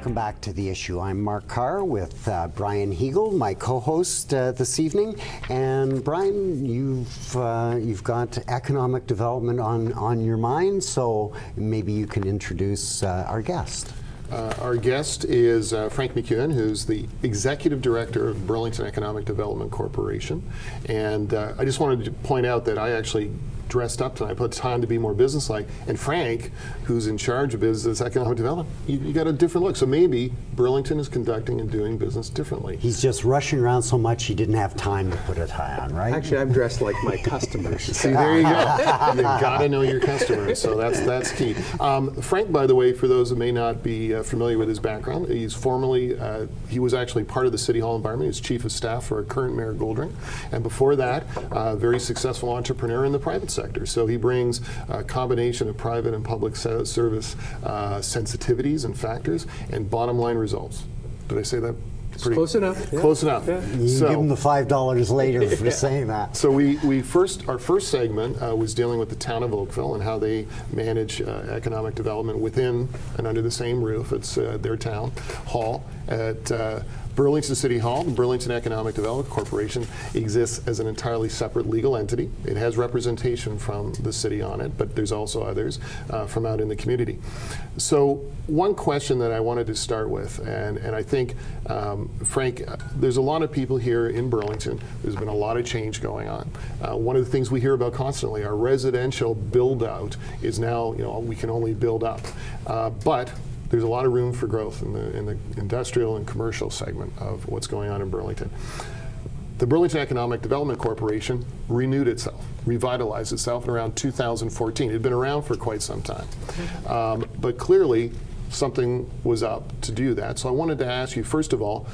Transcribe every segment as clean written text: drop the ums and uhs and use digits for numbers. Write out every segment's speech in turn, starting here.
Welcome back to The Issue. I'm Mark Carr with Brian Hegel, my co-host this evening. And Brian, you've got economic development on your mind, so maybe you can introduce our guest. Our guest is Frank McKeown, who's the Executive Director of Burlington Economic Development Corporation. And I just wanted to point out that I actually dressed up tonight, put time to be more businesslike. And Frank, who's in charge of business economic development, you got a different look. So maybe Burlington is conducting and doing business differently. He's just rushing around so much he didn't have time to put a tie on, right? Actually, I'm dressed like my customers. See, there you go. You gotta know your customers, so that's key. Frank, by the way, for those who may not be familiar with his background, he's formerly, he was actually part of the City Hall environment. He's Chief of Staff for our current Mayor Goldring. And before that, very successful entrepreneur in the private sector. So he brings a combination of private and public service sensitivities and factors and bottom line results. Did I say that? Pretty close enough. Yeah. Close enough. Yeah. You can give him the $5 later for saying that. So our first segment was dealing with the town of Oakville and how they manage economic development within and under the same roof. It's their town hall at Burlington City Hall. The Burlington Economic Development Corporation exists as an entirely separate legal entity. It has representation from the city on it, but there's also others from out in the community. So one question that I wanted to start with, and I think, Frank, there's a lot of people here in Burlington. There's been a lot of change going on. One of the things we hear about constantly, our residential build out is now, we can only build up. But there's a lot of room for growth in the industrial and commercial segment of what's going on in Burlington. The Burlington Economic Development Corporation renewed itself, revitalized itself in around 2014. It had been around for quite some time. But clearly, something was up to do that. So I wanted to ask you, first of all,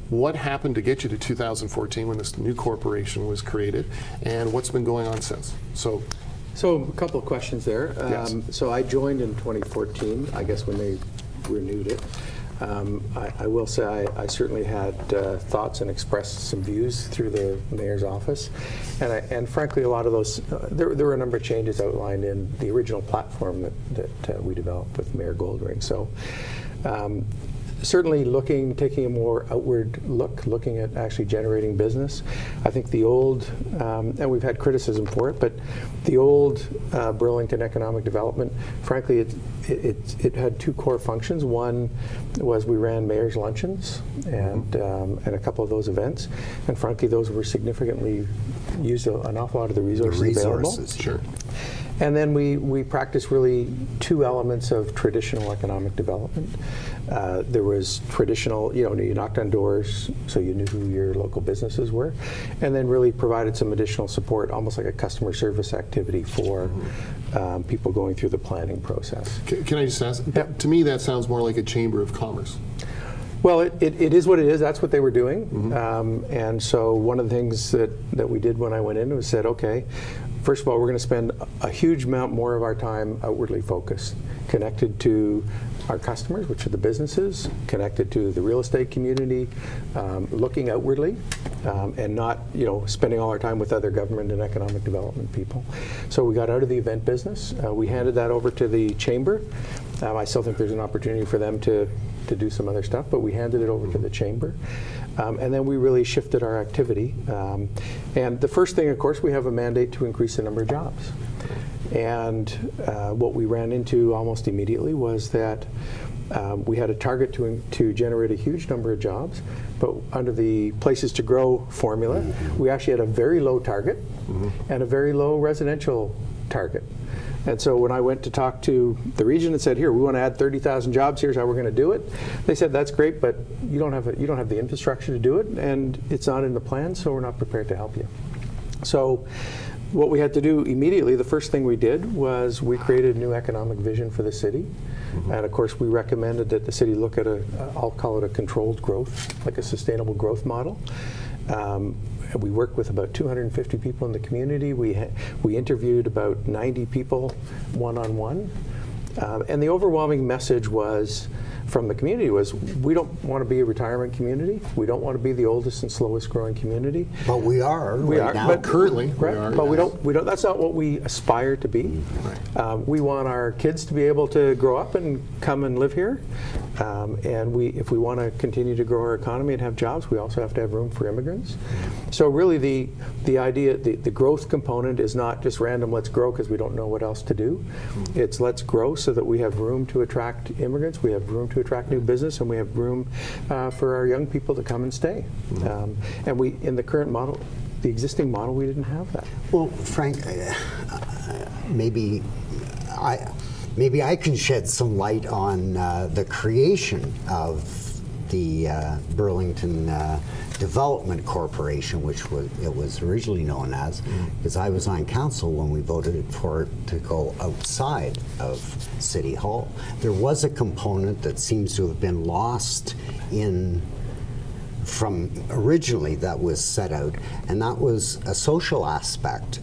what happened to get you to 2014 when this new corporation was created, and what's been going on since? So a couple of questions there. Yes. So I joined in 2014, I guess when they renewed it. I will say I certainly had thoughts and expressed some views through the mayor's office, and frankly, a lot of those there were a number of changes outlined in the original platform that we developed with Mayor Goldring. So. Certainly taking a more outward look, looking at actually generating business. I think the old, and we've had criticism for it, but the old Burlington Economic Development, frankly, it had two core functions. One was we ran mayor's luncheons and a couple of those events, and frankly, those were significantly used an awful lot of the resources available. Sure. And then we practiced really two elements of traditional economic development. There was traditional, you knocked on doors so you knew who your local businesses were, and then really provided some additional support, almost like a customer service activity for people going through the planning process. Can I just ask? Yep. To me, that sounds more like a chamber of commerce. Well, it is what it is. That's what they were doing. And so one of the things that we did when I went in was said, okay, first of all, we're going to spend a huge amount more of our time outwardly focused, connected to our customers, which are the businesses, connected to the real estate community, looking outwardly, and not spending all our time with other government and economic development people. So we got out of the event business. We handed that over to the chamber. I still think there's an opportunity for them to do some other stuff, but we handed it over to the chamber. And then we really shifted our activity. And the first thing, of course, we have a mandate to increase the number of jobs. And what we ran into almost immediately was that we had a target to generate a huge number of jobs, but under the Places to Grow formula, we actually had a very low target and a very low residential target. And so when I went to talk to the region and said, here, we want to add 30,000 jobs, here's how we're going to do it, they said, that's great, but you don't have the infrastructure to do it, and it's not in the plan, so we're not prepared to help you. So what we had to do immediately, the first thing we did was we created a new economic vision for the city. And of course, we recommended that the city look at I'll call it a controlled growth, like a sustainable growth model. We worked with about 250 people in the community. We interviewed about 90 people one-on-one. And the overwhelming message was, from the community was, we don't want to be a retirement community. We don't want to be the oldest and slowest growing community. But we are right now. But currently, right, we are. But we don't. That's not what we aspire to be. Right. We want our kids to be able to grow up and come and live here. And if we want to continue to grow our economy and have jobs, we also have to have room for immigrants. So really, the idea, the growth component is not just random. Let's grow because we don't know what else to do. It's let's grow so that we have room to attract immigrants. We have room to attract new business, and we have room for our young people to come and stay. And we, in the current model, the existing model, we didn't have that. Well, Frank, maybe I can shed some light on the creation of the Burlington Development Corporation, which it was originally known as, because I was on council when we voted for it to go outside of City Hall. There was a component that seems to have been lost from originally that was set out, and that was a social aspect,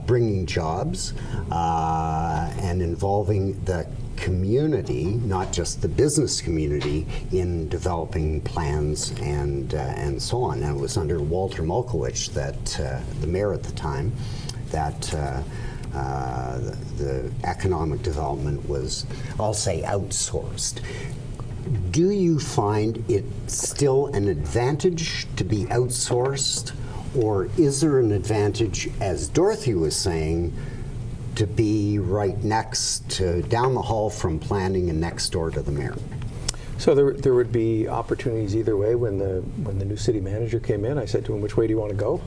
bringing jobs and involving the community, not just the business community, in developing plans and so on. And it was under Walter Mulkowicz, that the mayor at the time, that the economic development was, I'll say, outsourced. Do you find it still an advantage to be outsourced, or is there an advantage, as Dorothy was saying, to be right next to, down the hall from planning and next door to the mayor? So there would be opportunities either way. When the new city manager came in, I said to him, which way do you want to go?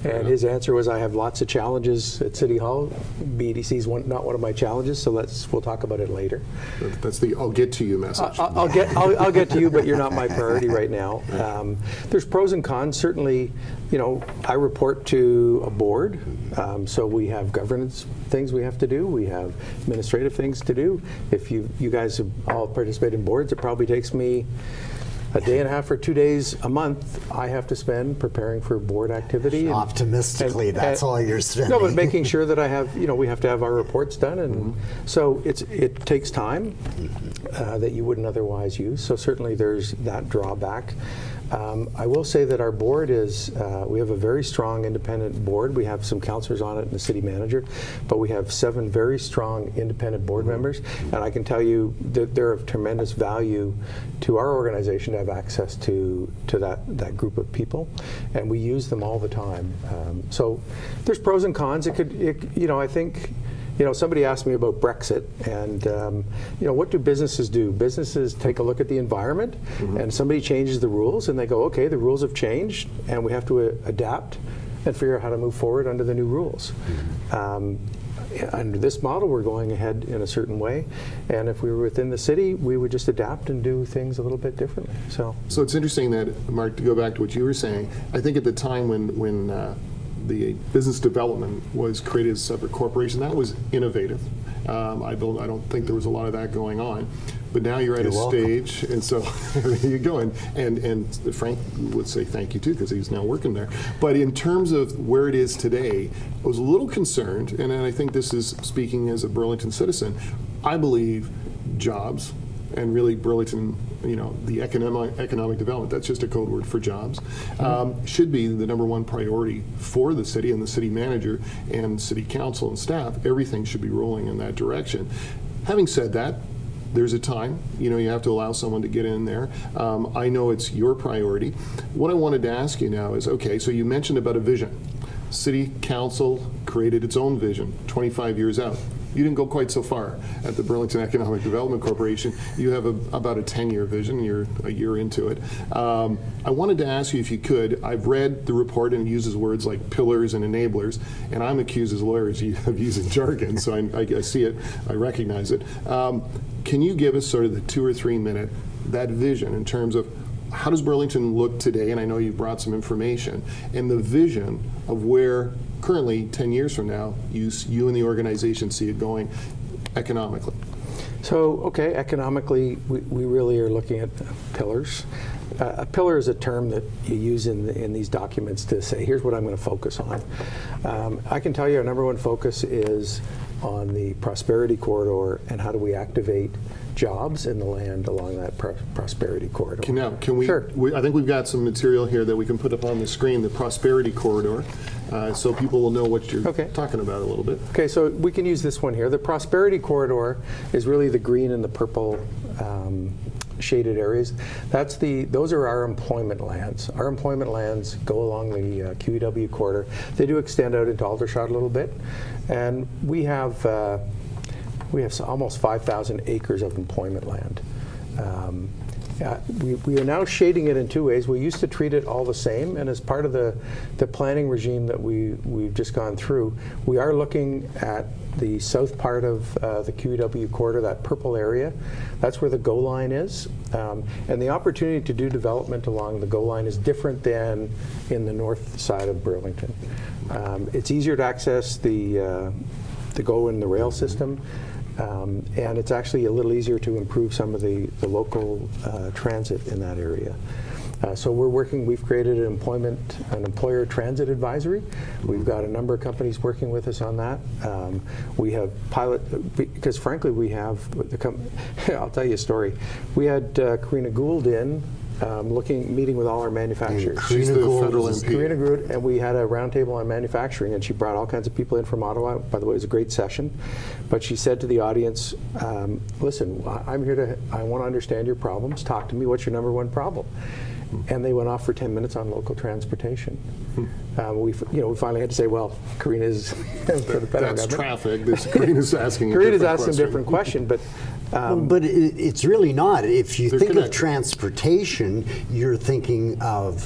And his answer was, I have lots of challenges at City Hall. BEDC is not one of my challenges, so we'll talk about it later. That's the I'll get to you message. I'll get to you, but you're not my priority right now. There's pros and cons. Certainly, I report to a board, so we have governance things we have to do. We have administrative things to do. If you guys all participate in boards, it probably takes me a day and a half or 2 days a month I have to spend preparing for board activity. Optimistically, that's all you're spending. No, but making sure that I have, we have to have our reports done, and so it takes time that you wouldn't otherwise use. So certainly there's that drawback. I will say that our board is, we have a very strong independent board. We have some councillors on it and the city manager, but we have 7 very strong independent board members, and I can tell you that they're of tremendous value to our organization to have access to that group of people, and we use them all the time. So there's pros and cons. I think, somebody asked me about Brexit, and what do businesses do? Businesses take a look at the environment, and somebody changes the rules, and they go, okay, the rules have changed, and we have to adapt and figure out how to move forward under the new rules. Under this model, we're going ahead in a certain way, and if we were within the city, we would just adapt and do things a little bit differently. So it's interesting that, Mark, to go back to what you were saying, I think at the time when the business development was created as a separate corporation, that was innovative. I don't think there was a lot of that going on. But now you're at a stage, and so there you go. And Frank would say thank you too, because he's now working there. But in terms of where it is today, I was a little concerned, and I think this is speaking as a Burlington citizen. I believe jobs, and really Burlington, the economic development, that's just a code word for jobs, should be the #1 priority for the city and the city manager and city council and staff. Everything should be rolling in that direction. Having said that, there's a time, you have to allow someone to get in there. I know it's your priority. What I wanted to ask you now is, okay, so you mentioned about a vision. City council created its own vision 25 years out. You didn't go quite so far at the Burlington Economic Development Corporation. You have about a 10-year vision. You're a year into it. I wanted to ask you if you could. I've read the report, and it uses words like pillars and enablers, and I'm accused as lawyers of using jargon, so I see it, I recognize it. Can you give us sort of the 2 or 3 minute, that vision in terms of how does Burlington look today, and I know you've brought some information, and the vision of where currently, 10 years from now, you and the organization see it going economically? So, okay, economically, we really are looking at pillars. A pillar is a term that you use in these documents to say, here's what I'm going to focus on. I can tell you our number one focus is on the prosperity corridor and how do we activate jobs in the land along that prosperity corridor. Can we, Sure. I think we've got some material here that we can put up on the screen, the prosperity corridor, so people will know what you're talking about a little bit. Okay, so we can use this one here. The prosperity corridor is really the green and the purple shaded areas. Those are our employment lands. Our employment lands go along the QEW corridor. They do extend out into Aldershot a little bit, and we have almost 5,000 acres of employment land. We are now shading it in two ways. We used to treat it all the same, and as part of the planning regime that we've just gone through, we are looking at the south part of the QEW corridor, that purple area. That's where the GO line is. And the opportunity to do development along the GO line is different than in the north side of Burlington. It's easier to access the GO and the rail system. And it's actually a little easier to improve some of the local transit in that area. So we've created an employer transit advisory. We've got a number of companies working with us on that. We have because frankly we have, I'll tell you a story. We had Karina Gould in, meeting with all our manufacturers. She's the federal MP. Karina Gould, and we had a roundtable on manufacturing, and she brought all kinds of people in from Ottawa. By the way, it was a great session. But she said to the audience, listen, I'm here I want to understand your problems. Talk to me. What's your number one problem? And they went off for 10 minutes on local transportation. We finally had to say, well, Karina's for the federal That's government. traffic. Karina's asking a different question, but but it's really not. If you think connected. of transportation, you're thinking of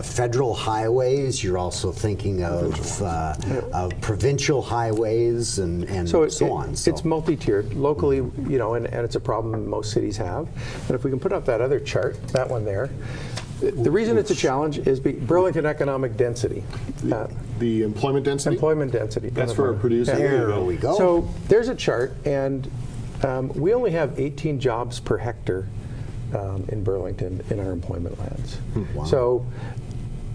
federal highways. You're also thinking of provincial highways and so on. So it's multi-tiered locally, and it's a problem most cities have. And if we can put up that other chart, that one there. The reason it's a challenge is Burlington economic density. The employment density? Employment density. That's for our producer. There we go. So there's a chart, and we only have 18 jobs per hectare in Burlington in our employment lands. Wow. So,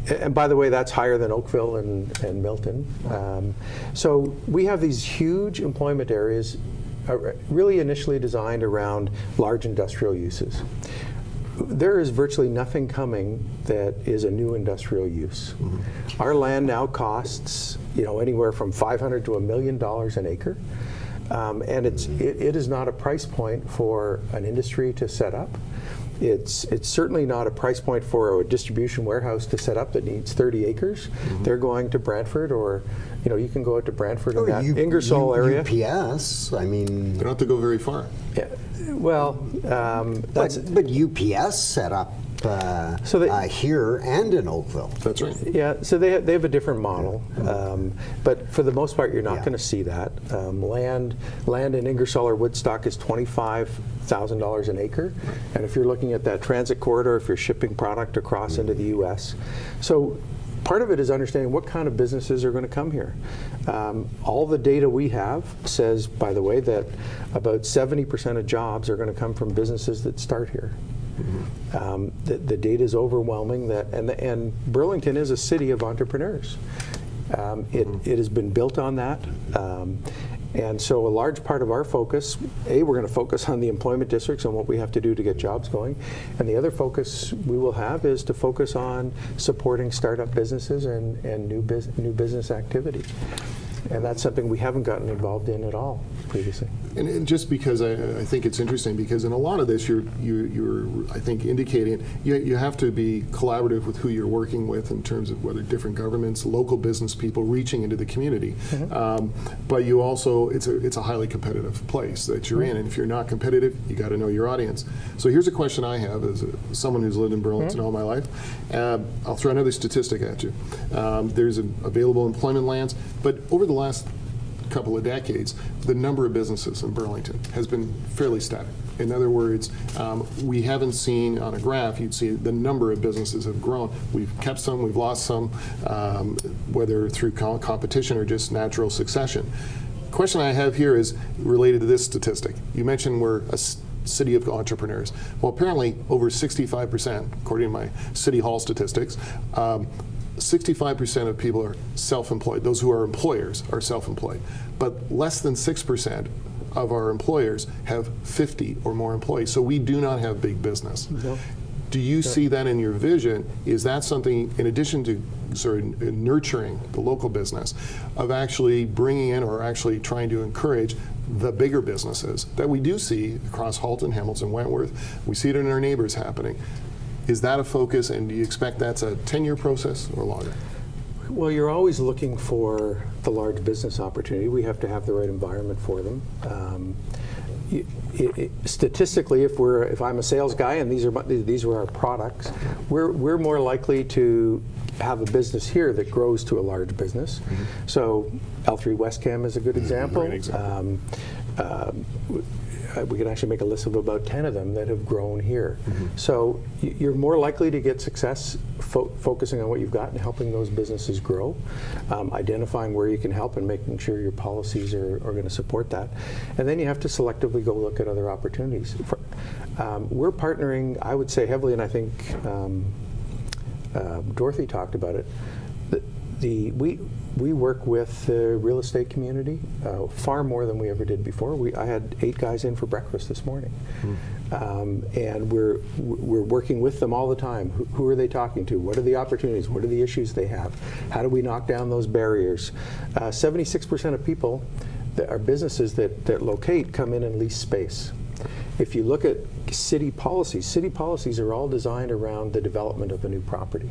and by the way, that's higher than Oakville and Milton. So we have these huge employment areas really initially designed around large industrial uses. There is virtually nothing coming that is a new industrial use. Our land now costs anywhere from $500 to $1 million an acre. And it is not a price point for an industry to set up. It's certainly not a price point for a distribution warehouse to set up that needs 30 acres. They're going to Brantford, or you can go out to Brantford in that Ingersoll area. You UPS, don't have to go very far. Yeah. Well, but UPS set up here and in Oakville. That's right. Yeah, so they have a different model, but for the most part, you're not going to see that. Land in Ingersoll or Woodstock is $25,000 an acre, and if you're looking at that transit corridor, if you're shipping product across into the U.S., so part of it is understanding what kind of businesses are going to come here. All the data we have says, by the way, that about 70% of jobs are going to come from businesses that start here. The data is overwhelming, and Burlington is a city of entrepreneurs. It has been built on that. And so a large part of our focus, we're going to focus on the employment districts and what we have to do to get jobs going. And the other focus we will have is to focus on supporting startup businesses and new business activity. And that's something we haven't gotten involved in at all previously. And just because I think it's interesting, because in a lot of this, you're I think indicating you have to be collaborative with who you're working with in terms of whether different governments, local business people reaching into the community. But you also, it's a highly competitive place that you're in, and if you're not competitive, you got to know your audience. So here's a question I have as someone who's lived in Burlington all my life. I'll throw another statistic at you. There's available employment lands, but over the last couple of decades, the number of businesses in Burlington has been fairly static. In other words, we haven't seen on a graph, you'd see the number of businesses have grown. We've kept some, we've lost some, whether through competition or just natural succession. The question I have here is related to this statistic. You mentioned we're city of entrepreneurs. Well, apparently over 65%, according to my City Hall statistics, 65% of people are self-employed. Those who are employers are self-employed. But less than 6% of our employers have 50 or more employees. So we do not have big business. No. Do you see that in your vision? Is that something, in addition to sort of nurturing the local business, of actually bringing in or actually trying to encourage the bigger businesses that we do see across Halton, Hamilton, Wentworth? We see it in our neighbors happening. Is that a focus, and do you expect that's a 10-year process or longer? Well, you're always looking for the large business opportunity. We have to have the right environment for them. Statistically, if I'm a sales guy and these are our products, we're more likely to have a business here that grows to a large business. So L3 Westcam is a good example. Great example. We can actually make a list of about 10 of them that have grown here. So you're more likely to get success focusing on what you've got and helping those businesses grow, identifying where you can help and making sure your policies are going to support that. And then you have to selectively go look at other opportunities. We're partnering, I would say, heavily, and I think Dorothy talked about it. We work with the real estate community far more than we ever did before. I had 8 guys in for breakfast this morning, and we're working with them all the time. Who are they talking to? What are the opportunities? What are the issues they have? How do we knock down those barriers? 76% of people that are businesses that locate come in and lease space. If you look at city policies are all designed around the development of a new property.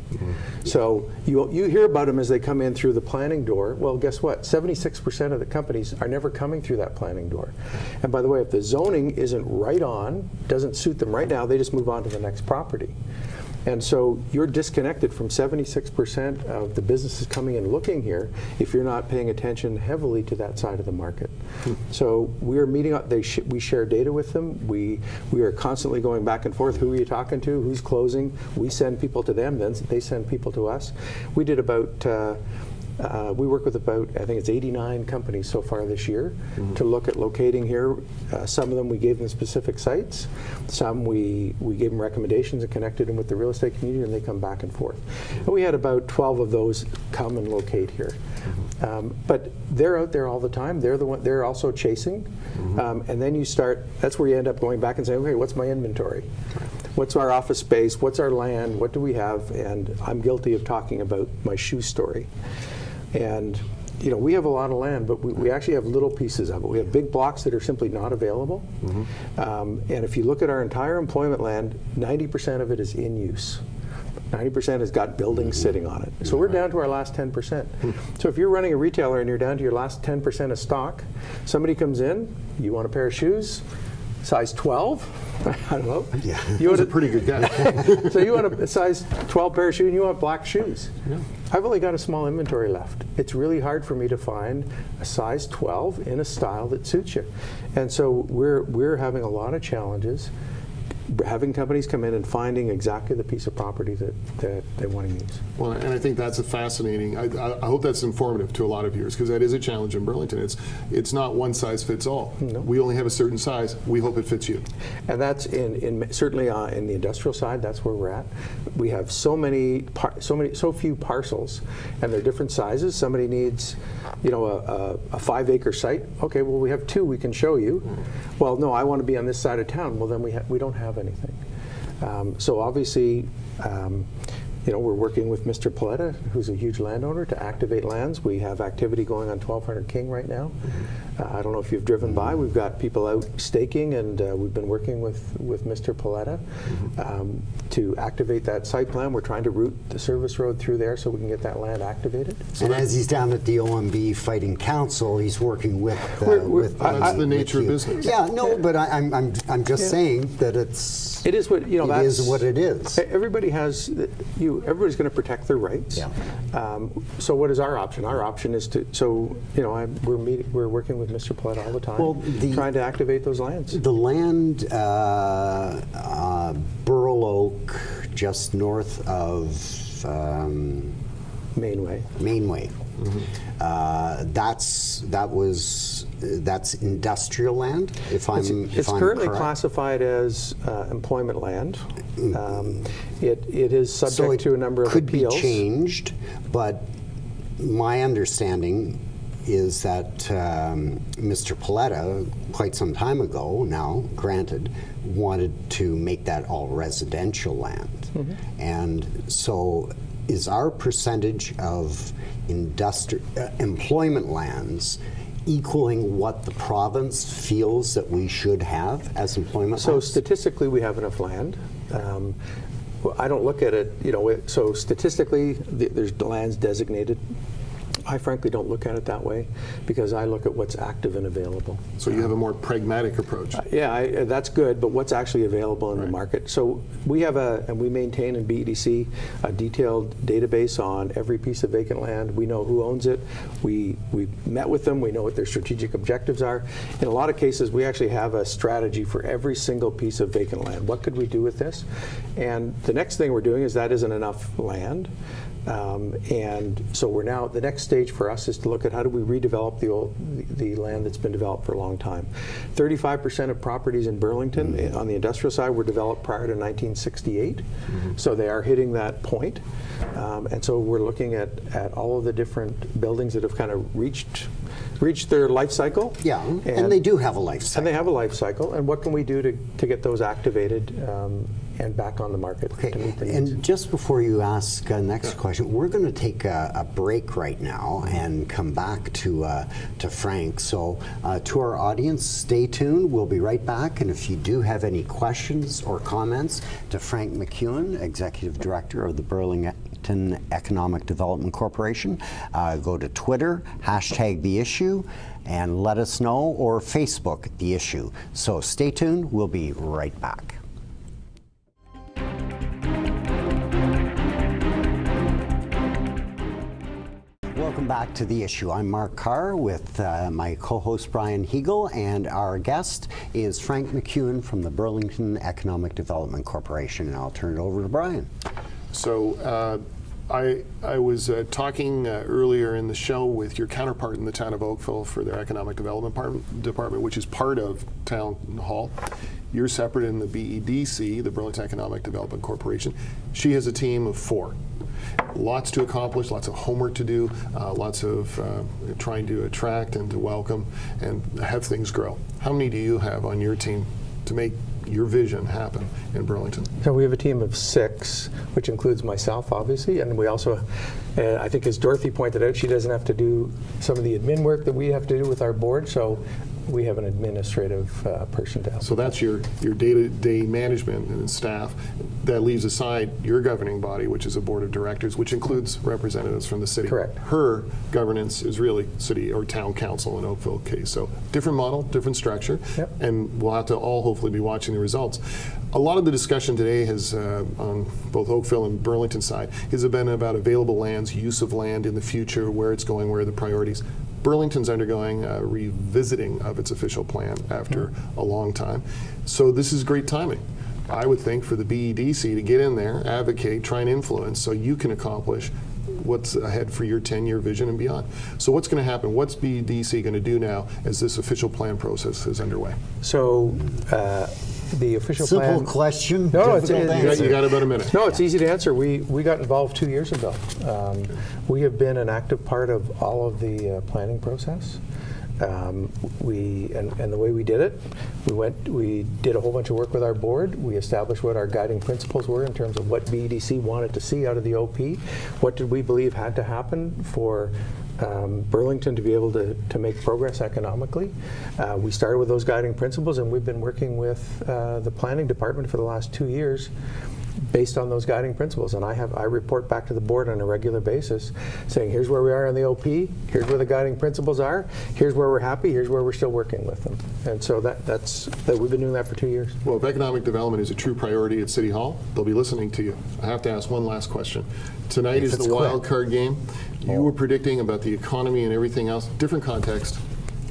So you hear about them as they come in through the planning door. Well, guess what? 76% of the companies are never coming through that planning door. And by the way, if the zoning isn't right on, doesn't suit them right now, they just move on to the next property. And so you're disconnected from 76% of the businesses coming in looking here if you're not paying attention heavily to that side of the market. So we're meeting up, we share data with them. We are constantly going back and forth. Who are you talking to? Who's closing? We send people to them, then they send people to us. We did about we work with about, I think it's 89 companies so far this year to look at locating here. Some of them we gave them specific sites. Some we gave them recommendations and connected them with the real estate community, and they come back and forth. And we had about 12 of those come and locate here. But they're out there all the time. They're also chasing. And then you start, that's where you end up going back and saying, okay, what's my inventory? What's our office space? What's our land? What do we have? And I'm guilty of talking about my shoe story. And we have a lot of land, but we actually have little pieces of it. We have big blocks that are simply not available. And if you look at our entire employment land, 90% of it is in use. 90% has got buildings sitting on it. So we're down to our last 10%. So if you're running a retailer and you're down to your last 10% of stock, somebody comes in, you want a pair of shoes, size 12? I don't know. Yeah. You want a pretty good guy. So you want a size 12 pair of shoes and you want black shoes. Yeah. I've only got a small inventory left. It's really hard for me to find a size 12 in a style that suits you. And so we're having a lot of challenges having companies come in and finding exactly the piece of property that they want to use. Well, and I think that's a fascinating, I hope that's informative to a lot of viewers, because that is a challenge in Burlington. It's not one size fits all. No. We only have a certain size. We hope it fits you. And that's certainly in the industrial side, that's where we're at. We have so few parcels, and they're different sizes. Somebody needs, a 5-acre site. Okay, well, we have 2 we can show you. Well, no, I want to be on this side of town. Well, then we don't have anything. So obviously, we're working with Mr. Paletta, who's a huge landowner, to activate lands. We have activity going on 1200 King right now. I don't know if you've driven by. We've got people out staking, and we've been working with Mr. Paletta to activate that site plan. We're trying to route the service road through there so we can get that land activated. So as he's down at the OMB fighting council, he's working with. That's the nature of business. Yeah, no, but I'm just saying that it's. It is what it is what it is. Everybody has everybody's going to protect their rights. Yeah. So what is our option? Our option is to we're working with Mr. Platt all the time, trying to activate those lands. The land, Burl Oak, just north of Mainway. That's industrial land. If It's I'm currently correct. classified as employment land. It is subject to a number of could appeals. be changed, but my understanding is that Mr. Paletta, quite some time ago now, granted, wanted to make that all residential land. And so is our percentage of employment lands equaling what the province feels that we should have as employment So lands? statistically, we have enough land. I don't look at it, so statistically, there's lands designated. I frankly don't look at it that way because I look at what's active and available. So you have a more pragmatic approach. Yeah, that's good, but what's actually available in the market? So we have and we maintain in BEDC a detailed database on every piece of vacant land. We know who owns it. We met with them. We know what their strategic objectives are. In a lot of cases, we actually have a strategy for every single piece of vacant land. What could we do with this? And the next thing we're doing is that isn't enough land. And so we're now, the next stage for us is to look at how do we redevelop the land that's been developed for a long time. 35% of properties in Burlington on the industrial side were developed prior to 1968. So they are hitting that point. And so we're looking at all of the different buildings that have kind of reached their life cycle. Yeah, and they do have a life cycle. And they have a life cycle. And what can we do to get those activated and back on the market to meet the needs? And just before you ask the next question, we're going to take a break right now and come back to Frank. So to our audience, stay tuned. We'll be right back. And if you do have any questions or comments to Frank McKeown, Executive Director of the Burlington Economic Development Corporation, go to Twitter, #TheIssue, and let us know, or Facebook, The Issue. So stay tuned. We'll be right back. Welcome back to The Issue. I'm Mark Carr with my co-host Brian Hegel, and our guest is Frank McKeown from the Burlington Economic Development Corporation. And I'll turn it over to Brian. So I was talking earlier in the show with your counterpart in the town of Oakville for their Economic Development Department, which is part of Town Hall. You're separate in the BEDC, the Burlington Economic Development Corporation. She has a team of 4. Lots to accomplish, lots of homework to do, lots of trying to attract and to welcome and have things grow. How many do you have on your team to make your vision happen in Burlington? So we have a team of 6, which includes myself, obviously, and we also, I think as Dorothy pointed out, she doesn't have to do some of the admin work that we have to do with our board, so we have an administrative person to help. So that's your day-to-day management and staff. That leaves aside your governing body, which is a board of directors, which includes representatives from the city. Correct. Her governance is really city or town council in Oakville case. So different model, different structure, and we'll have to all hopefully be watching the results. A lot of the discussion today has, on both Oakville and Burlington side, has been about available lands, use of land in the future, where it's going, where are the priorities. Burlington's undergoing a revisiting of its official plan after a long time. So this is great timing, I would think, for the BEDC to get in there, advocate, try and influence so you can accomplish what's ahead for your 10-year vision and beyond. So what's going to happen? What's BEDC going to do now as this official plan process is underway? So the official plan... Simple question, No, difficult answer. You got about a minute. No, it's easy to answer. We got involved 2 years ago. We have been an active part of all of the planning process. And the way we did it, we did a whole bunch of work with our board. We established what our guiding principles were in terms of what BEDC wanted to see out of the OP. What did we believe had to happen for Burlington to be able to make progress economically. We started with those guiding principles, and we've been working with the planning department for the last 2 years based on those guiding principles. And I report back to the board on a regular basis saying, here's where we are on the OP, here's where the guiding principles are, here's where we're happy, here's where we're still working with them. And so we've been doing that for 2 years. Well, if economic development is a true priority at City Hall, they'll be listening to you. I have to ask one last question. Tonight is the wild card game. You were predicting about the economy and everything else, different context.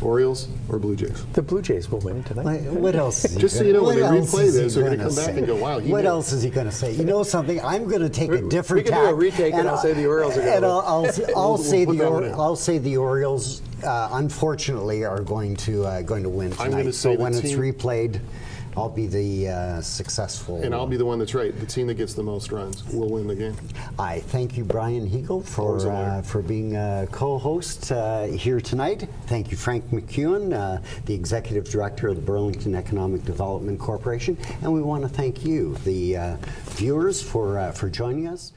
Orioles or Blue Jays? The Blue Jays will win tonight. What else? Is he Just so gonna, you know, when what they else replay is he this, they're going to gonna come back say? and go, wow, he What knew. else is he going to say? You know something? I'm going to take a different we can do a tack, retake and I'll say the Orioles are going to win. I'll say put that one in. I'll say the Orioles, unfortunately, are going to win tonight. I'm going to so say when the it's team, replayed, I'll be the successful. and I'll be the one that's right. The team that gets the most runs will win the game. I thank you, Brian Hegel, for being a co-host here tonight. Thank you, Frank McKeown, the Executive Director of the Burlington Economic Development Corporation. And we want to thank you, the viewers, for joining us.